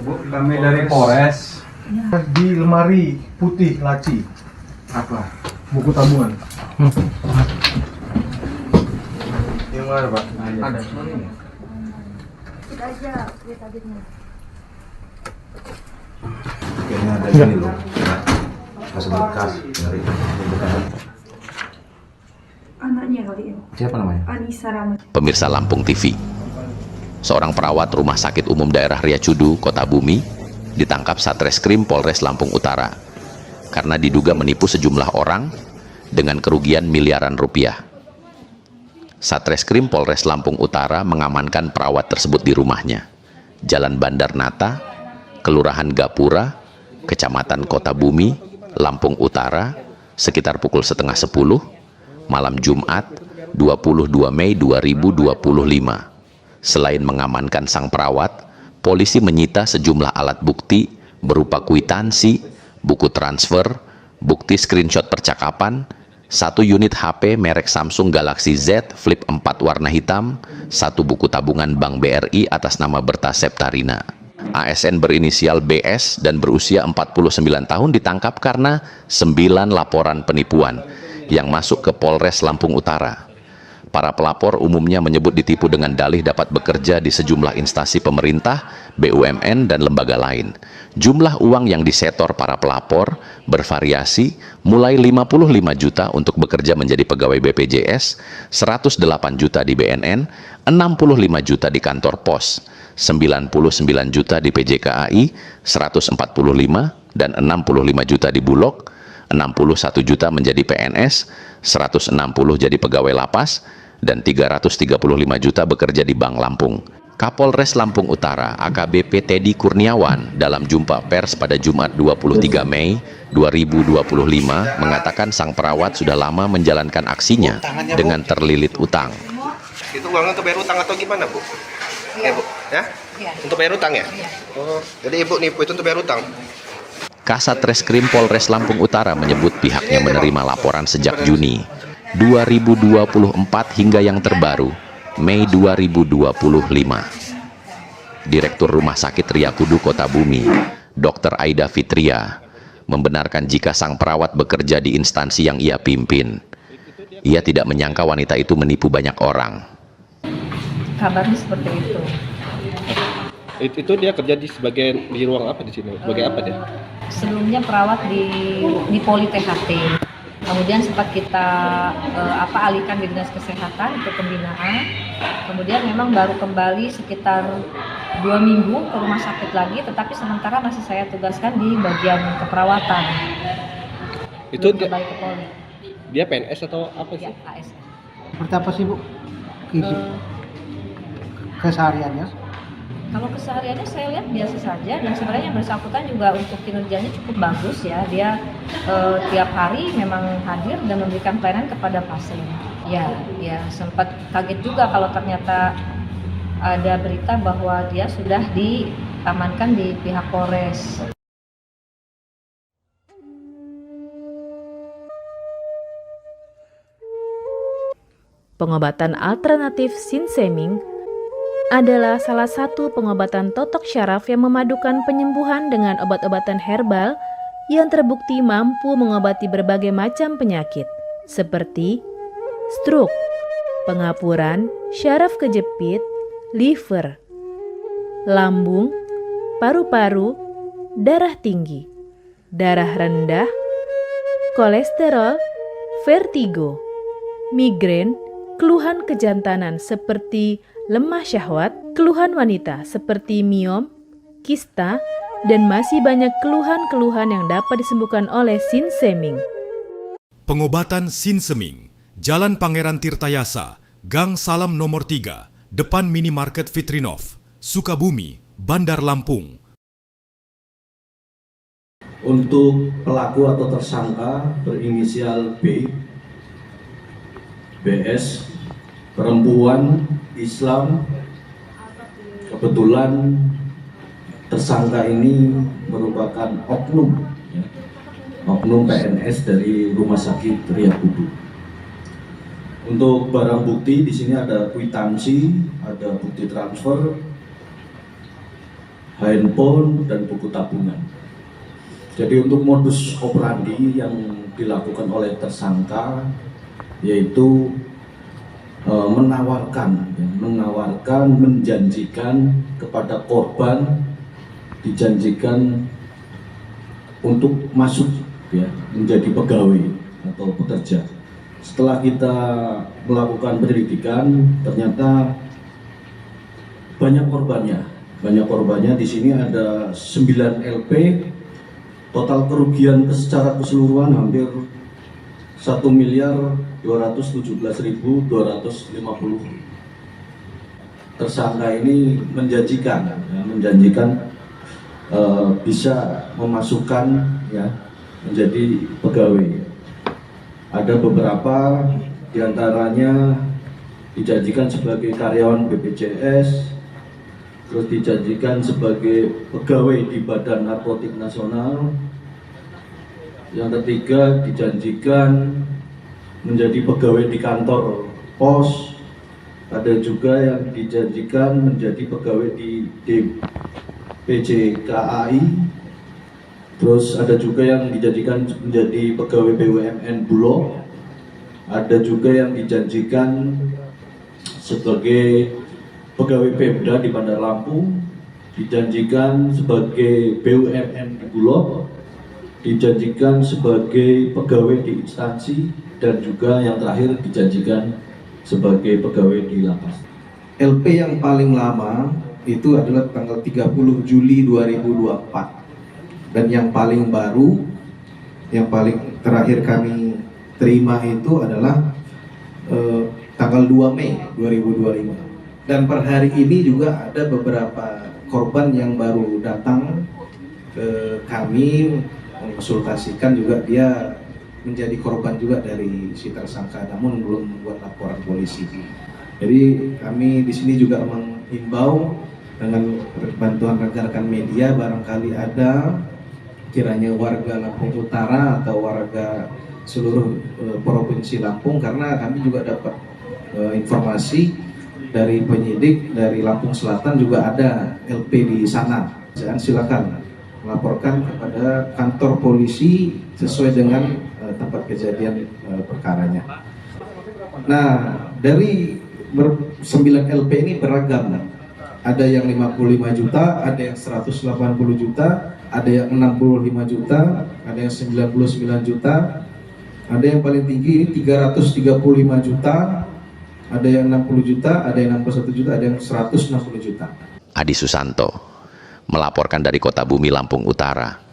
Bu, kami dari Polres. Di lemari putih laci Apa? buku tabungan. Yang mana, Pak? Ada. aja tabirnya. Kayaknya ada gini loh. Bekas dari Anaknya kali ya. siapa namanya? Anissa Rahmat. Pemirsa Lampung TV, seorang perawat Rumah Sakit Umum Daerah Riacudu, Kota Bumi, ditangkap Satreskrim Polres Lampung Utara karena diduga menipu sejumlah orang dengan kerugian miliaran rupiah. Satreskrim Polres Lampung Utara mengamankan perawat tersebut di rumahnya, Jalan Bandar Nata, Kelurahan Gapura, Kecamatan Kota Bumi, Lampung Utara, sekitar pukul 9:30 malam Jumat 22 Mei 2025. Selain mengamankan sang perawat, polisi menyita sejumlah alat bukti berupa kwitansi, buku transfer, bukti screenshot percakapan, 1 unit HP merek Samsung Galaxy Z Flip 4 warna hitam, 1 buku tabungan Bank BRI atas nama Berta Septarina. ASN berinisial BS dan berusia 49 tahun ditangkap karena 9 laporan penipuan yang masuk ke Polres Lampung Utara. Para pelapor umumnya menyebut ditipu dengan dalih dapat bekerja di sejumlah instansi pemerintah, BUMN, dan lembaga lain. Jumlah uang yang disetor para pelapor bervariasi mulai 55 juta untuk bekerja menjadi pegawai BPJS, 108 juta di BNN, 65 juta di kantor pos, 99 juta di PJKAI, 145 dan 65 juta di Bulog, 61 juta menjadi PNS, 160 jadi pegawai lapas, dan 335 juta bekerja di Bank Lampung. Kapolres Lampung Utara AKBP Teddy Kurniawan dalam jumpa pers pada Jumat 23 Mei 2025 mengatakan sang perawat sudah lama menjalankan aksinya dengan terlilit utang. Itu uangnya untuk bayar utang atau gimana, Bu? Iya. Bu? Ya? Iya. Untuk bayar utang ya? Iya. Oh, jadi Ibu nipu itu untuk bayar utang? Kasat Reskrim Polres Lampung Utara menyebut pihaknya menerima laporan sejak Juni 2024 hingga yang terbaru, Mei 2025. Direktur Rumah Sakit Riacudu Kota Bumi, Dr. Aida Fitria, membenarkan jika sang perawat bekerja di instansi yang ia pimpin. Ia tidak menyangka wanita itu menipu banyak orang. Kabarnya seperti itu. Itu dia kerja di ruang apa di sini? Sebagai apa dia? Sebelumnya perawat di Poli THT. Kemudian sempat kita alihkan di Dinas Kesehatan untuk pembinaan. Kemudian memang baru kembali sekitar 2 minggu ke rumah sakit lagi, tetapi sementara masih saya tugaskan di bagian keperawatan. Itu belum kembali ke Poli. Dia PNS atau apa sih? Ya, ASN. Seperti apa sih, Bu? Kesehariannya? Kalau kesehariannya saya lihat biasa saja, dan sebenarnya yang bersangkutan juga untuk kinerjanya cukup bagus ya. Dia tiap hari memang hadir dan memberikan pelayanan kepada pasien. Ya sempat kaget juga kalau ternyata ada berita bahwa dia sudah diamankan di pihak Polres. Pengobatan alternatif Sinseming adalah salah satu pengobatan totok syaraf yang memadukan penyembuhan dengan obat-obatan herbal yang terbukti mampu mengobati berbagai macam penyakit seperti stroke, pengapuran, syaraf kejepit, liver, lambung, paru-paru, darah tinggi, darah rendah, kolesterol, vertigo, migrain, keluhan kejantanan seperti lemah syahwat, keluhan wanita seperti miom, kista, dan masih banyak keluhan-keluhan yang dapat disembuhkan oleh Sinseming. Pengobatan Sinseming, Jalan Pangeran Tirtayasa, Gang Salam nomor 3, depan Minimarket Fitrinov, Sukabumi, Bandar Lampung. Untuk pelaku atau tersangka berinisial B, BS, perempuan Islam, kebetulan tersangka ini merupakan oknum PNS dari Rumah Sakit Riacudu. Untuk barang bukti di sini ada kwitansi, ada bukti transfer, handphone, dan buku tabungan. Jadi untuk modus operandi yang dilakukan oleh tersangka yaitu menawarkan, menjanjikan kepada korban, dijanjikan untuk masuk ya menjadi pegawai atau pekerja. Setelah kita melakukan penyelidikan, ternyata banyak korbannya. Di sini ada 9 LP, total kerugian secara keseluruhan hampir 1.217.250. Tersangka ini menjanjikan bisa memasukkan ya menjadi pegawai. Ada beberapa diantaranya dijanjikan sebagai karyawan BPJS, terus dijanjikan sebagai pegawai di Badan Narkotik Nasional. Yang ketiga dijanjikan menjadi pegawai di kantor pos. Ada juga yang dijanjikan menjadi pegawai di DPJKAI. Terus ada juga yang dijanjikan menjadi pegawai BUMN Bulog. Ada juga yang dijanjikan sebagai pegawai Pemda di Bandar Lampung, dijanjikan sebagai BUMN di Bulog, dijanjikan sebagai pegawai di instansi, dan juga yang terakhir dijanjikan sebagai pegawai di lapas. LP yang paling lama itu adalah tanggal 30 Juli 2024. Dan yang paling baru, yang paling terakhir kami terima itu adalah tanggal 2 Mei 2025. Dan per hari ini juga ada beberapa korban yang baru datang ke kami mengonsultasikan, juga dia menjadi korban juga dari si tersangka, namun belum membuat laporan polisi. Jadi kami di sini juga menghimbau dengan bantuan rekan-rekan media, barangkali ada kiranya warga Lampung Utara atau warga seluruh provinsi Lampung, karena kami juga dapat informasi dari penyidik dari Lampung Selatan juga ada LP di sana. Dan silakan melaporkan kepada kantor polisi sesuai dengan tempat kejadian perkaranya. Nah, dari 9 LP ini beragam. Ada yang 55 juta, ada yang 180 juta, ada yang 65 juta, ada yang 99 juta, ada yang paling tinggi ini 335 juta, ada yang 60 juta, ada yang 61 juta, ada yang 160 juta. Adi Susanto melaporkan dari Kota Bumi, Lampung Utara.